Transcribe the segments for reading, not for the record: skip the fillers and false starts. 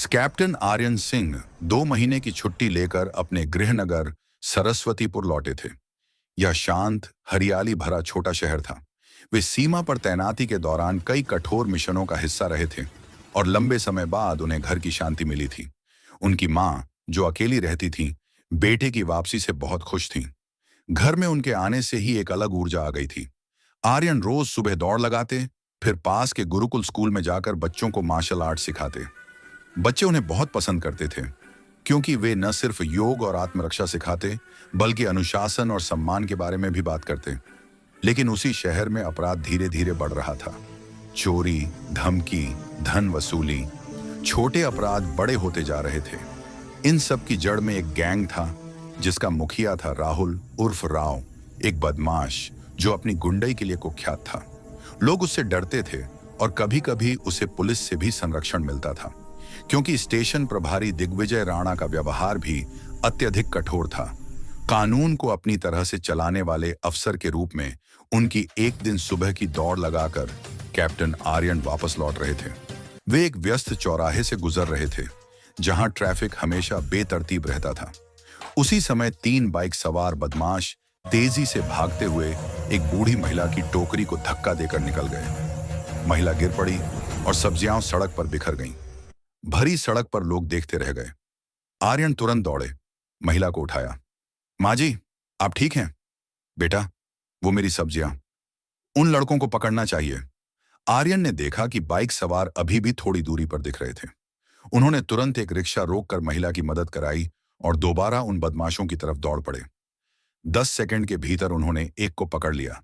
Captain Aryan Singh 2 महीने की छुट्टी लेकर अपने गृहनगर सरस्वतीपुर लौटे थे। यह शांत, हरियाली भरा छोटा शहर था। वे सीमा पर तैनाती के दौरान कई कठोर मिशनों का हिस्सा रहे थे और लंबे समय बाद उन्हें घर की शांति मिली थी। उनकी माँ, जो अकेली रहती थी, बेटे की वापसी से बहुत खुश थीं। घर में उनके आने से ही एक अलग ऊर्जा आ गई थी। आर्यन रोज सुबह दौड़ लगाते, फिर पास के गुरुकुल स्कूल में जाकर बच्चों को मार्शल आर्ट सिखाते। बच्चे उन्हें बहुत पसंद करते थे, क्योंकि वे न सिर्फ योग और आत्मरक्षा सिखाते, बल्कि अनुशासन और सम्मान के बारे में भी बात करते। लेकिन उसी शहर में अपराध धीरे धीरे बढ़ रहा था। चोरी, धमकी, धन वसूली, छोटे अपराध बड़े होते जा रहे थे। इन सब की जड़ में एक गैंग था, जिसका मुखिया था राहुल उर्फ राव, एक बदमाश जो अपनी गुंडई के लिए कुख्यात था। लोग उससे डरते थे और कभी कभी उसे पुलिस से भी संरक्षण मिलता था, क्योंकि स्टेशन प्रभारी दिग्विजय राणा का व्यवहार भी अत्यधिक कठोर था। कानून को अपनी तरह से चलाने वाले अफसर के रूप में उनकी एक दिन सुबह की दौड़ लगाकर कैप्टन आर्यन वापस लौट रहे थे। वे एक व्यस्त चौराहे से गुजर रहे थे, जहां ट्रैफिक हमेशा बेतरतीब रहता था। उसी समय 3 बाइक सवार बदमाश तेजी से भागते हुए एक बूढ़ी महिला की टोकरी को धक्का देकर निकल गए। महिला गिर पड़ी और सब्जियां सड़क पर बिखर गईं। भरी सड़क पर लोग देखते रह गए। आर्यन तुरंत दौड़े, महिला को उठाया। माँ जी, आप ठीक हैं? बेटा, वो मेरी सब्जियां, उन लड़कों को पकड़ना चाहिए। आर्यन ने देखा कि बाइक सवार अभी भी थोड़ी दूरी पर दिख रहे थे। उन्होंने तुरंत एक रिक्शा रोककर महिला की मदद कराई और दोबारा उन बदमाशों की तरफ दौड़ पड़े। 10 सेकंड के भीतर उन्होंने एक को पकड़ लिया।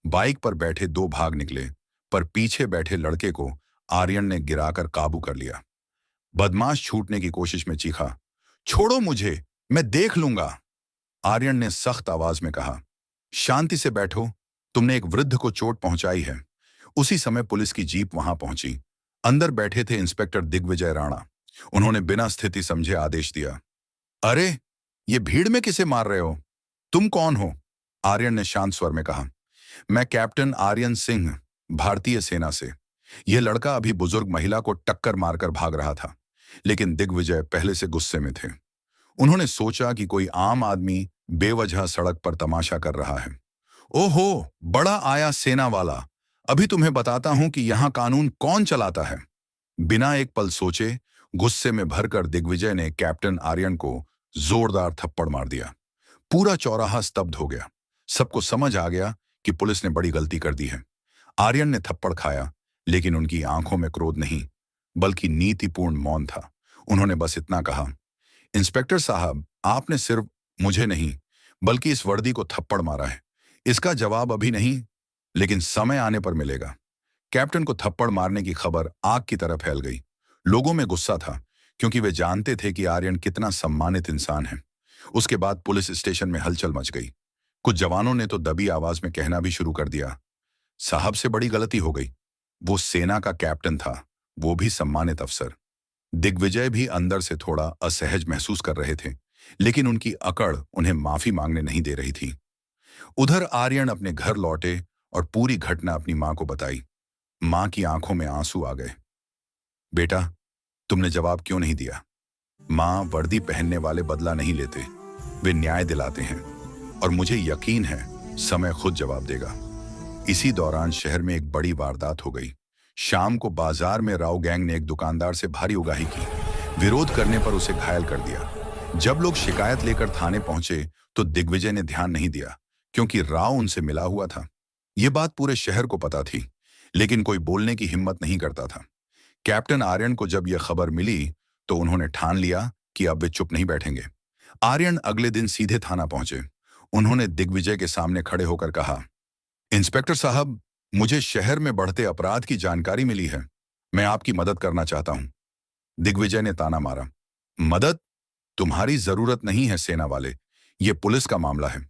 बाइक पर बैठे 2 भाग निकले, पर पीछे बैठे लड़के को आर्यन ने गिराकर काबू कर लिया। बदमाश छूटने की कोशिश में चीखा, छोड़ो मुझे, मैं देख लूंगा। आर्यन ने सख्त आवाज में कहा, शांति से बैठो, तुमने एक वृद्ध को चोट पहुंचाई है। उसी समय पुलिस की जीप वहां पहुंची। अंदर बैठे थे इंस्पेक्टर दिग्विजय राणा। उन्होंने बिना स्थिति समझे आदेश दिया, अरे, ये भीड़ में किसे मार रहे हो? तुम कौन हो? आर्यन ने शांत स्वर में कहा, मैं कैप्टन आर्यन सिंह, भारतीय सेना से। यह लड़का अभी बुजुर्ग महिला को टक्कर मारकर भाग रहा था। लेकिन दिग्विजय पहले से गुस्से में थे। उन्होंने सोचा कि कोई आम आदमी बेवजह सड़क पर तमाशा कर रहा है। ओहो, बड़ा आया सेना वाला, अभी तुम्हें बताता हूं कि यहां कानून कौन चलाता है। बिना एक पल सोचे, गुस्से में भरकर दिग्विजय ने कैप्टन आर्यन को जोरदार थप्पड़ मार दिया। पूरा चौराहा स्तब्ध हो गया। सबको समझ आ गया कि पुलिस ने बड़ी गलती कर दी है। आर्यन ने थप्पड़ खाया, लेकिन उनकी आंखों में क्रोध नहीं, बल्कि नीतिपूर्ण मौन था। उन्होंने बस इतना कहा, इंस्पेक्टर साहब, आपने सिर्फ मुझे नहीं, बल्कि इस वर्दी को थप्पड़ मारा है। इसका जवाब अभी नहीं, लेकिन समय आने पर मिलेगा। कैप्टन को थप्पड़ मारने की खबर आग की तरह फैल गई। लोगों में गुस्सा था, क्योंकि वे जानते थे कि आर्यन कितना सम्मानित इंसान है। उसके बाद पुलिस स्टेशन में हलचल मच गई। कुछ जवानों ने तो दबी आवाज में कहना भी शुरू कर दिया, साहब से बड़ी गलती हो गई। वो सेना का कैप्टन था, वो भी सम्मानित अफसर। दिग्विजय भी अंदर से थोड़ा असहज महसूस कर रहे थे, लेकिन उनकी अकड़ उन्हें माफी मांगने नहीं दे रही थी। उधर आर्यन अपने घर लौटे और पूरी घटना अपनी मां को बताई। मां की आंखों में आंसू आ गए। बेटा, तुमने जवाब क्यों नहीं दिया? मां, वर्दी पहनने वाले बदला नहीं लेते, वे न्याय दिलाते हैं, और मुझे यकीन है समय खुद जवाब देगा। इसी दौरान शहर में एक बड़ी वारदात हो गई। शाम को बाजार में राव गैंग ने एक दुकानदार से भारी उगाही की। विरोध करने पर उसे घायल कर दिया। जब लोग शिकायत लेकर थाने पहुंचे तो दिग्विजय ने ध्यान नहीं दिया, क्योंकि राव उनसे मिला हुआ था। यह बात पूरे शहर को पता थी, लेकिन कोई बोलने की हिम्मत नहीं करता था। कैप्टन आर्यन को जब यह खबर मिली तो उन्होंने ठान लिया कि अब वे चुप नहीं बैठेंगे। आर्यन अगले दिन सीधे थाना पहुंचे। उन्होंने दिग्विजय के सामने खड़े होकर कहा, इंस्पेक्टर साहब, मुझे शहर में बढ़ते अपराध की जानकारी मिली है। मैं आपकी मदद करना चाहता हूं। दिग्विजय ने ताना मारा, मदद? तुम्हारी जरूरत नहीं है सेना वाले, यह पुलिस का मामला है।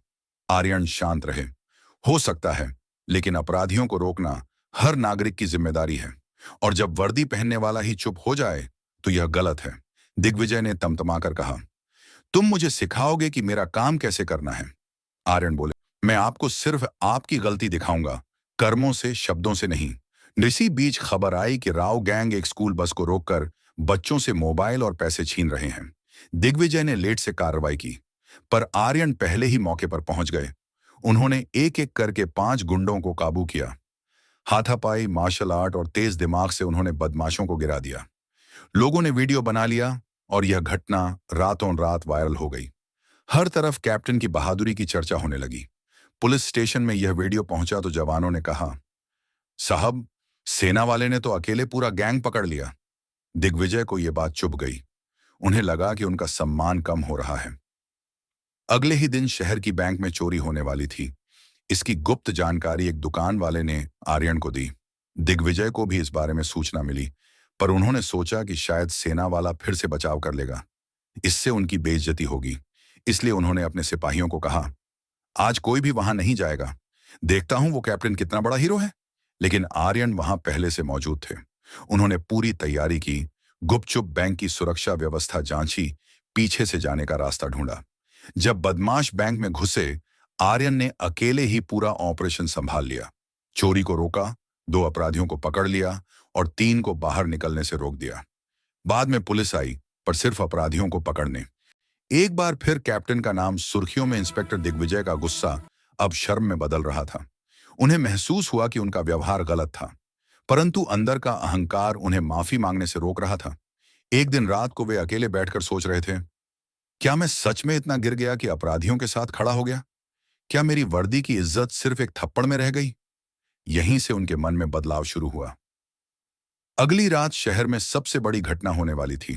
आर्यन शांत रहे। हो सकता है, लेकिन अपराधियों को रोकना हर नागरिक की जिम्मेदारी है, और जब वर्दी पहनने वाला ही चुप हो जाए तो यह गलत है। दिग्विजय ने तमतमाकर कहा, तुम मुझे सिखाओगे कि मेरा काम कैसे करना है? आर्यन बोले, मैं आपको सिर्फ आपकी गलती दिखाऊंगा, कर्मों से, शब्दों से नहीं। इसी बीच खबर आई कि राव गैंग एक स्कूल बस को रोककर बच्चों से मोबाइल और पैसे छीन रहे हैं। दिग्विजय ने लेट से कार्रवाई की, पर आर्यन पहले ही मौके पर पहुंच गए। उन्होंने एक एक करके 5 गुंडों को काबू किया। हाथापाई, मार्शल आर्ट और तेज दिमाग से उन्होंने बदमाशों को गिरा दिया। लोगों ने वीडियो बना लिया और यह घटना रातों रात वायरल हो गई। हर तरफ कैप्टन की बहादुरी की चर्चा होने लगी। पुलिस स्टेशन में यह वीडियो पहुंचा तो जवानों ने कहा, साहब, सेना वाले ने तो अकेले पूरा गैंग पकड़ लिया। दिग्विजय को यह बात चुभ गई। उन्हें लगा कि उनका सम्मान कम हो रहा है। अगले ही दिन शहर की बैंक में चोरी होने वाली थी। इसकी गुप्त जानकारी एक दुकान वाले ने आर्यन को दी। दिग्विजय को भी इस बारे में सूचना मिली, पर उन्होंने सोचा कि शायद सेना वाला फिर से बचाव कर लेगा। इससे उनकी बेइज्जती होगी। इसलिए उन्होंने अपने सिपाहियों को कहा, आज कोई भी वहां नहीं जाएगा। देखता हूं वो कैप्टन कितना बड़ा हीरो है। लेकिन आर्यन वहां पहले से मौजूद थे। उन्होंने पूरी तैयारी की, गुपचुप बैंक की सुरक्षा व्यवस्था जांची, पीछे से जाने का रास्ता ढूंढा। जब बदमाश बैंक में घुसे, आर्यन ने अकेले ही पूरा ऑपरेशन संभाल लिया। चोरी को रोका, 2 अपराधियों को पकड़ लिया और 3 को बाहर निकलने से रोक दिया। बाद में पुलिस आई, पर सिर्फ अपराधियों को पकड़ने। एक बार फिर कैप्टन का नाम सुर्खियों में। इंस्पेक्टर दिग्विजय का गुस्सा अब शर्म में बदल रहा था। उन्हें महसूस हुआ कि उनका व्यवहार गलत था, परंतु अंदर का अहंकार उन्हें माफी मांगने से रोक रहा था। एक दिन रात को वे अकेले बैठकर सोच रहे थे, क्या मैं सच में इतना गिर गया कि अपराधियों के साथ खड़ा हो गया? क्या मेरी वर्दी की इज्जत सिर्फ एक थप्पड़ में रह गई? यहीं से उनके मन में बदलाव शुरू हुआ। अगली रात शहर में सबसे बड़ी घटना होने वाली थी।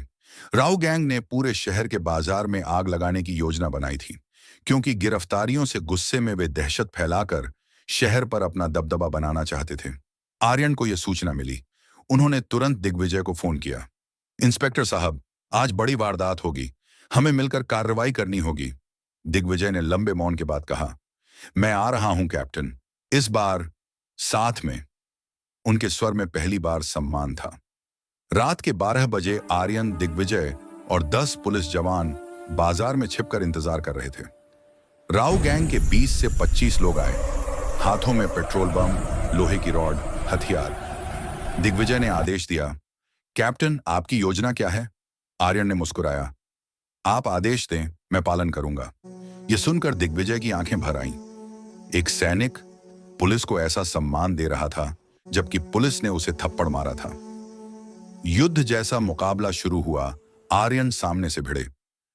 राव गैंग ने पूरे शहर के बाजार में आग लगाने की योजना बनाई थी, क्योंकि गिरफ्तारियों से गुस्से में वे दहशत फैलाकर शहर पर अपना दबदबा बनाना चाहते थे। आर्यन को यह सूचना मिली। उन्होंने तुरंत दिग्विजय को फोन किया, इंस्पेक्टर साहब, आज बड़ी वारदात होगी, हमें मिलकर कार्रवाई करनी होगी। दिग्विजय ने लंबे मौन के बाद कहा, मैं आ रहा हूं कैप्टन। इस बार साथ में। उनके स्वर में पहली बार सम्मान था। रात के 12 बजे आर्यन, दिग्विजय और 10 पुलिस जवान बाजार में छिपकर इंतजार कर रहे थे। राव गैंग के 20 से 25 लोग आए, हाथों में पेट्रोल बम, लोहे की रॉड, हथियार। दिग्विजय ने आदेश दिया, कैप्टन, आपकी योजना क्या है? आर्यन ने मुस्कुराया, आप आदेश दें, मैं पालन करूंगा। यह सुनकर दिग्विजय की आंखें भर आईं। एक सैनिक पुलिस को ऐसा सम्मान दे रहा था, जबकि पुलिस ने उसे थप्पड़ मारा था। युद्ध जैसा मुकाबला शुरू हुआ। आर्यन सामने से भिड़े।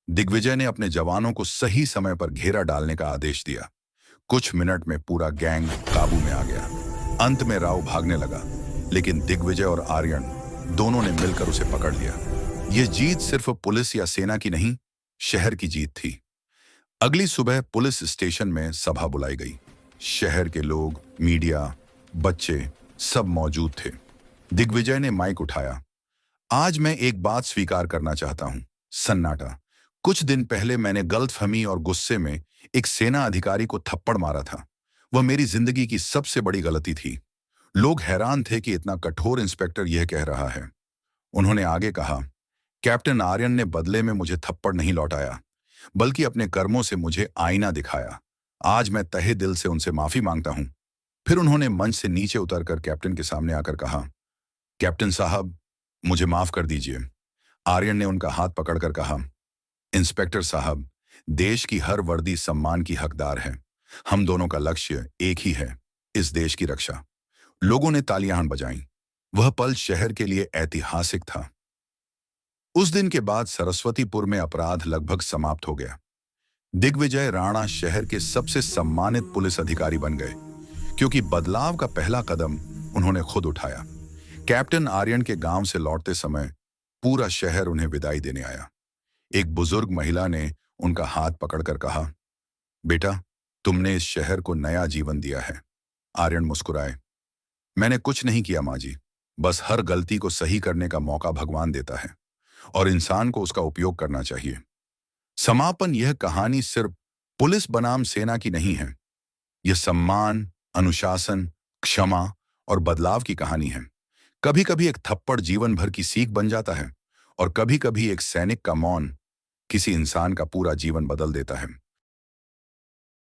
दिग्विजय ने अपने जवानों को सही समय पर घेरा डालने का आदेश दिया। कुछ मिनट में पूरा गैंग काबू में आ गया। अंत में राव भागने लगा, लेकिन दिग्विजय और आर्यन दोनों ने मिलकर उसे पकड़ लिया। यह जीत सिर्फ पुलिस या सेना की नहीं, शहर की जीत थी। अगली सुबह पुलिस स्टेशन में सभा बुलाई गई। शहर के लोग, मीडिया, बच्चे सब मौजूद थे। दिग्विजय ने माइक उठाया, आज मैं एक बात स्वीकार करना चाहता हूं। सन्नाटा। कुछ दिन पहले मैंने गलतफहमी और गुस्से में एक सेना अधिकारी को थप्पड़ मारा था। वह मेरी जिंदगी की सबसे बड़ी गलती थी। लोग हैरान थे कि इतना कठोर इंस्पेक्टर यह कह रहा है। उन्होंने आगे कहा, कैप्टन आर्यन ने बदले में मुझे थप्पड़ नहीं लौटाया, बल्कि अपने कर्मों से मुझे आईना दिखाया। आज मैं तहे दिल से उनसे माफी मांगता हूं। फिर उन्होंने मंच से नीचे उतरकर कैप्टन के सामने आकर कहा, कैप्टन साहब, मुझे माफ कर दीजिए। आर्यन ने उनका हाथ पकड़कर कहा, इंस्पेक्टर साहब, देश की हर वर्दी सम्मान की हकदार है। हम दोनों का लक्ष्य एक ही है, इस देश की रक्षा। लोगों ने तालियां बजाईं। वह पल शहर के लिए ऐतिहासिक था। उस दिन के बाद सरस्वतीपुर में अपराध लगभग समाप्त हो गया। दिग्विजय राणा शहर के सबसे सम्मानित पुलिस अधिकारी बन गए, क्योंकि बदलाव का पहला कदम उन्होंने खुद उठाया। कैप्टन आर्यन के गांव से लौटते समय पूरा शहर उन्हें विदाई देने आया। एक बुजुर्ग महिला ने उनका हाथ पकड़कर कहा, बेटा, तुमने इस शहर को नया जीवन दिया है। आर्यन मुस्कुराए, मैंने कुछ नहीं किया माँ जी, बस हर गलती को सही करने का मौका भगवान देता है और इंसान को उसका उपयोग करना चाहिए। समापन। यह कहानी सिर्फ पुलिस बनाम सेना की नहीं है। यह सम्मान, अनुशासन, क्षमा और बदलाव की कहानी है। कभी कभी एक थप्पड़ जीवन भर की सीख बन जाता है और कभी कभी एक सैनिक का मौन किसी इंसान का पूरा जीवन बदल देता है।